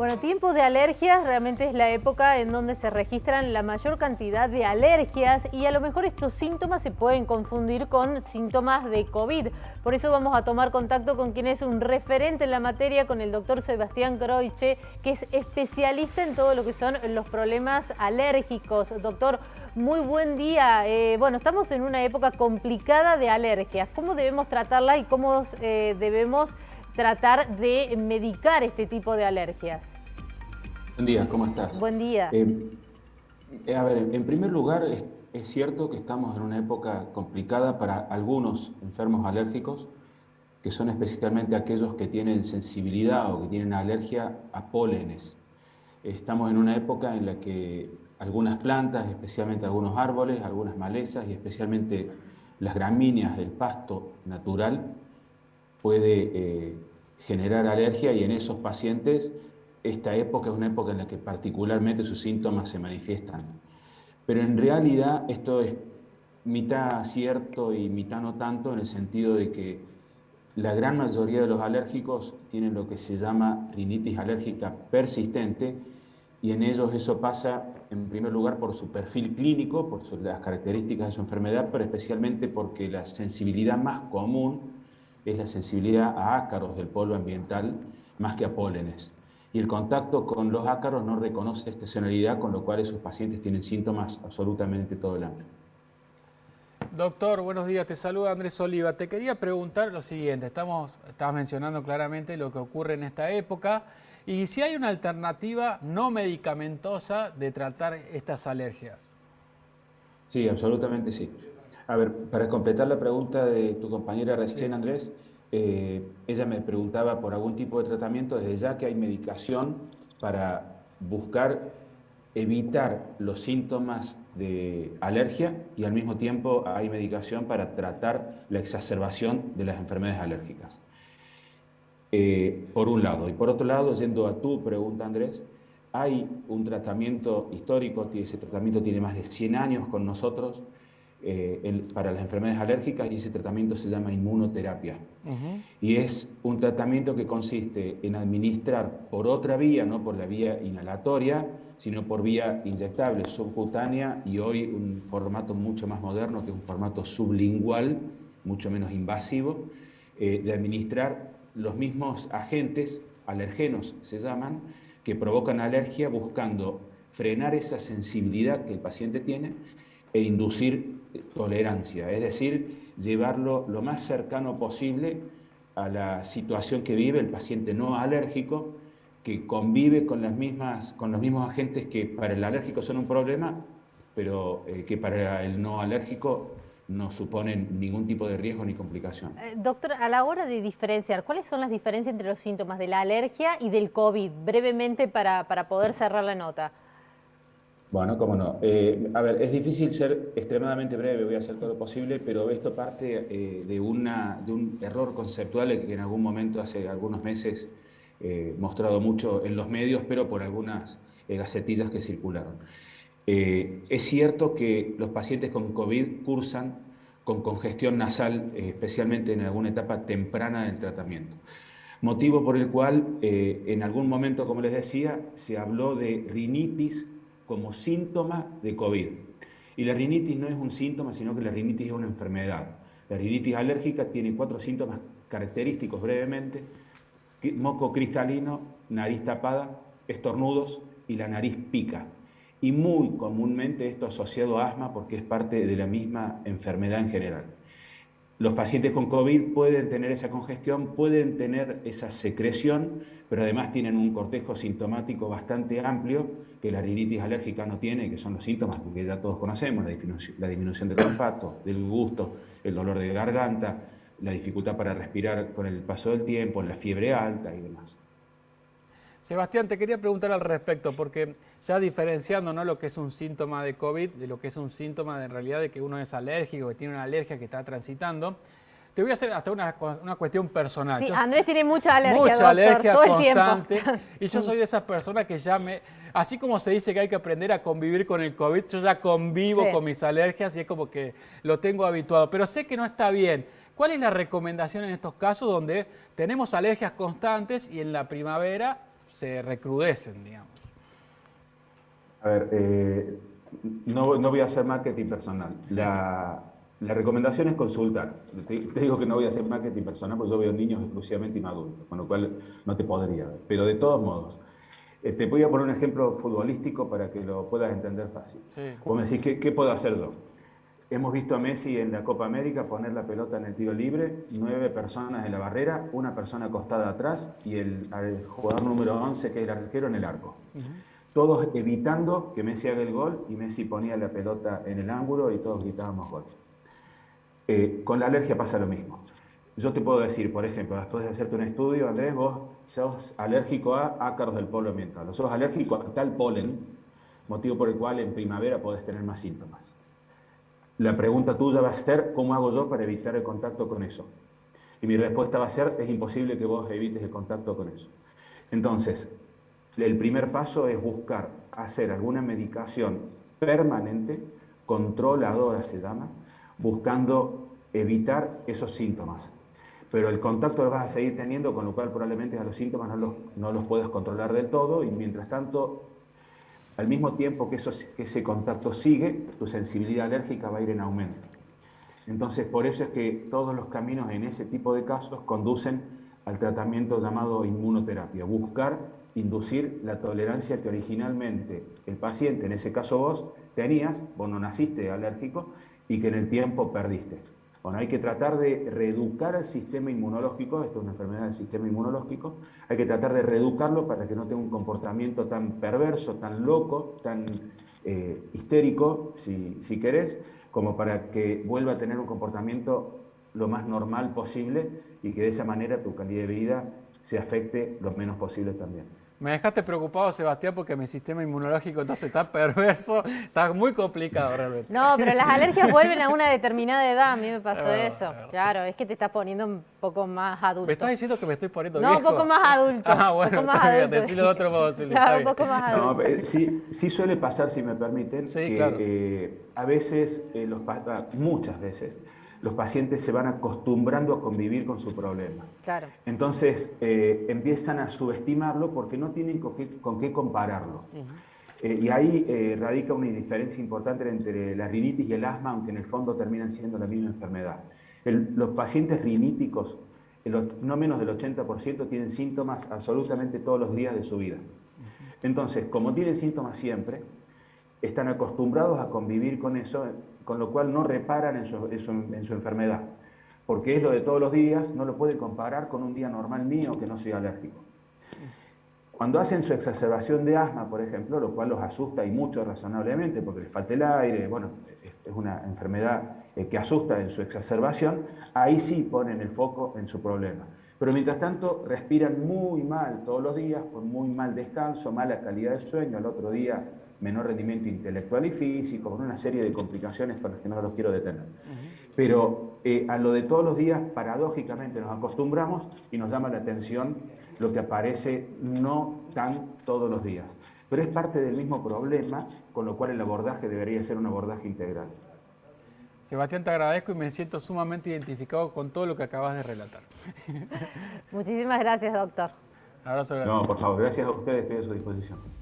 Bueno, tiempo de alergias realmente es la época en donde se registran la mayor cantidad de alergias y a lo mejor estos síntomas se pueden confundir con síntomas de COVID. Por eso vamos a tomar contacto con quien es un referente en la materia, con el doctor Sebastián Croiche, que es especialista en todo lo que son los problemas alérgicos. Doctor, muy buen día. Bueno, estamos en una época complicada de alergias. ¿Cómo debemos tratarla y cómo debemos tratar de medicar este tipo de alergias? Buen día, ¿cómo estás? Buen día. A ver, en primer lugar, es cierto que estamos en una época complicada para algunos enfermos alérgicos, que son especialmente aquellos que tienen sensibilidad o que tienen alergia a pólenes. Estamos en una época en la que algunas plantas, especialmente algunos árboles, algunas malezas y especialmente las gramíneas del pasto natural, puede generar alergia, y en esos pacientes esta época es una época en la que particularmente sus síntomas se manifiestan. Pero en realidad esto es mitad cierto y mitad no tanto, en el sentido de que la gran mayoría de los alérgicos tienen lo que se llama rinitis alérgica persistente, y en ellos eso pasa en primer lugar por su perfil clínico, por las características de su enfermedad, pero especialmente porque la sensibilidad más común es la sensibilidad a ácaros del polvo ambiental más que a pólenes. Y el contacto con los ácaros no reconoce estacionalidad, con lo cual esos pacientes tienen síntomas absolutamente todo el año. Doctor, buenos días, te saluda Andrés Oliva. Te quería preguntar lo siguiente, estabas mencionando claramente lo que ocurre en esta época y si hay una alternativa no medicamentosa de tratar estas alergias. Sí, absolutamente sí. A ver, para completar la pregunta de tu compañera recién, Andrés, ella me preguntaba por algún tipo de tratamiento. Desde ya que hay medicación para buscar evitar los síntomas de alergia, y al mismo tiempo hay medicación para tratar la exacerbación de las enfermedades alérgicas. Por un lado. Y por otro lado, yendo a tu pregunta, Andrés, hay un tratamiento histórico, ese tratamiento tiene más de 100 años con nosotros, para las enfermedades alérgicas, y ese tratamiento se llama inmunoterapia. Y es un tratamiento que consiste en administrar por otra vía, no por la vía inhalatoria, sino por vía inyectable, subcutánea, y hoy un formato mucho más moderno, que es un formato sublingual, mucho menos invasivo, de administrar los mismos agentes, alergenos se llaman, que provocan alergia, buscando frenar esa sensibilidad que el paciente tiene e inducir tolerancia, es decir, llevarlo lo más cercano posible a la situación que vive el paciente no alérgico, que convive con los mismos agentes que para el alérgico son un problema, pero que para el no alérgico no suponen ningún tipo de riesgo ni complicación. Doctor, a la hora de diferenciar, ¿cuáles son las diferencias entre los síntomas de la alergia y del COVID? Brevemente para poder cerrar la nota. Bueno, cómo no. A ver, es difícil ser extremadamente breve, voy a hacer todo lo posible, pero esto parte de un error conceptual que en algún momento, hace algunos meses, mostrado mucho en los medios, pero por algunas gacetillas que circularon. Es cierto que los pacientes con COVID cursan con congestión nasal, especialmente en alguna etapa temprana del tratamiento. Motivo por el cual en algún momento, como les decía, se habló de rinitis como síntoma de COVID. Y la rinitis no es un síntoma, sino que la rinitis es una enfermedad. La rinitis alérgica tiene 4 síntomas característicos brevemente: moco cristalino, nariz tapada, estornudos y la nariz pica. Y muy comúnmente esto asociado a asma, porque es parte de la misma enfermedad en general. Los pacientes con COVID pueden tener esa congestión, pueden tener esa secreción, pero además tienen un cortejo sintomático bastante amplio que la rinitis alérgica no tiene, que son los síntomas que ya todos conocemos: la disminución del olfato, del gusto, el dolor de garganta, la dificultad para respirar con el paso del tiempo, la fiebre alta y demás. Sebastián, te quería preguntar al respecto, porque ya diferenciando, ¿no?, lo que es un síntoma de COVID de lo que es un síntoma de, en realidad, de que uno es alérgico, que tiene una alergia que está transitando, te voy a hacer hasta una cuestión personal. Sí, Andrés tiene mucha alergia, mucha doctor, alergia todo constante, el tiempo. Y yo soy de esas personas que ya así como se dice que hay que aprender a convivir con el COVID, yo ya convivo con mis alergias y es como que lo tengo habituado, pero sé que no está bien. ¿Cuál es la recomendación en estos casos donde tenemos alergias constantes y en la primavera se recrudecen, digamos? A ver, no voy a hacer marketing personal. La recomendación es consultar. Te digo que no voy a hacer marketing personal porque yo veo niños exclusivamente inmadultos, con lo cual no te podría ver. Pero de todos modos, te voy a poner un ejemplo futbolístico para que lo puedas entender fácil. Sí. Vos me decís, ¿qué puedo hacer yo? Hemos visto a Messi en la Copa América poner la pelota en el tiro libre, 9 personas en la barrera, una persona acostada atrás y el jugador número 11, que es el arquero, en el arco. Todos evitando que Messi haga el gol y Messi ponía la pelota en el ángulo y todos gritábamos gol. Con la alergia pasa lo mismo. Yo te puedo decir, por ejemplo, después de hacerte un estudio, Andrés, vos sos alérgico a ácaros del polo ambiental, o sos alérgico a tal polen, motivo por el cual en primavera podés tener más síntomas. La pregunta tuya va a ser, ¿cómo hago yo para evitar el contacto con eso? Y mi respuesta va a ser, es imposible que vos evites el contacto con eso. Entonces, el primer paso es buscar hacer alguna medicación permanente, controladora se llama, buscando evitar esos síntomas. Pero el contacto lo vas a seguir teniendo, con lo cual probablemente a los síntomas no los puedas controlar del todo y mientras tanto, al mismo tiempo que ese contacto sigue, tu sensibilidad alérgica va a ir en aumento. Entonces, por eso es que todos los caminos en ese tipo de casos conducen al tratamiento llamado inmunoterapia, buscar inducir la tolerancia que originalmente el paciente, en ese caso vos no naciste alérgico y que en el tiempo perdiste. Bueno, hay que tratar de reeducar el sistema inmunológico, esto es una enfermedad del sistema inmunológico, hay que tratar de reeducarlo para que no tenga un comportamiento tan perverso, tan loco, tan histérico, si querés, como para que vuelva a tener un comportamiento lo más normal posible y que de esa manera tu calidad de vida se afecte lo menos posible también. Me dejaste preocupado, Sebastián, porque mi sistema inmunológico entonces está perverso, está muy complicado realmente. No, pero las alergias vuelven a una determinada edad, a mí me pasó eso. Claro, es que te estás poniendo un poco más adulto. ¿Me estás diciendo que me estoy poniendo no, viejo? un poco más adulto. Ah, bueno, un poco más está bien, adulto. decirlo de otro modo, Silvia. Claro, un poco más adulto. No, sí suele pasar, si me permiten, Sí, que claro. A veces, muchas veces, los pacientes se van acostumbrando a convivir con su problema. Claro. Entonces empiezan a subestimarlo porque no tienen con qué compararlo. Y ahí radica una diferencia importante entre la rinitis y el asma, aunque en el fondo terminan siendo la misma enfermedad. Los pacientes riníticos, no menos del 80%, tienen síntomas absolutamente todos los días de su vida. Entonces, como tienen síntomas siempre, están acostumbrados a convivir con eso, con lo cual no reparan en su enfermedad, porque es lo de todos los días, no lo pueden comparar con un día normal mío que no soy alérgico. Cuando hacen su exacerbación de asma, por ejemplo, lo cual los asusta y mucho razonablemente, porque les falta el aire, bueno, es una enfermedad que asusta en su exacerbación, ahí sí ponen el foco en su problema. Pero mientras tanto respiran muy mal todos los días, con muy mal descanso, mala calidad de sueño, al otro día menor rendimiento intelectual y físico, con una serie de complicaciones con las que no los quiero detener. Pero a lo de todos los días, paradójicamente, nos acostumbramos y nos llama la atención lo que aparece no tan todos los días. Pero es parte del mismo problema, con lo cual el abordaje debería ser un abordaje integral. Sebastián, te agradezco y me siento sumamente identificado con todo lo que acabas de relatar. Muchísimas gracias, doctor. Abrazo grande. No, por favor, gracias a ustedes, estoy a su disposición.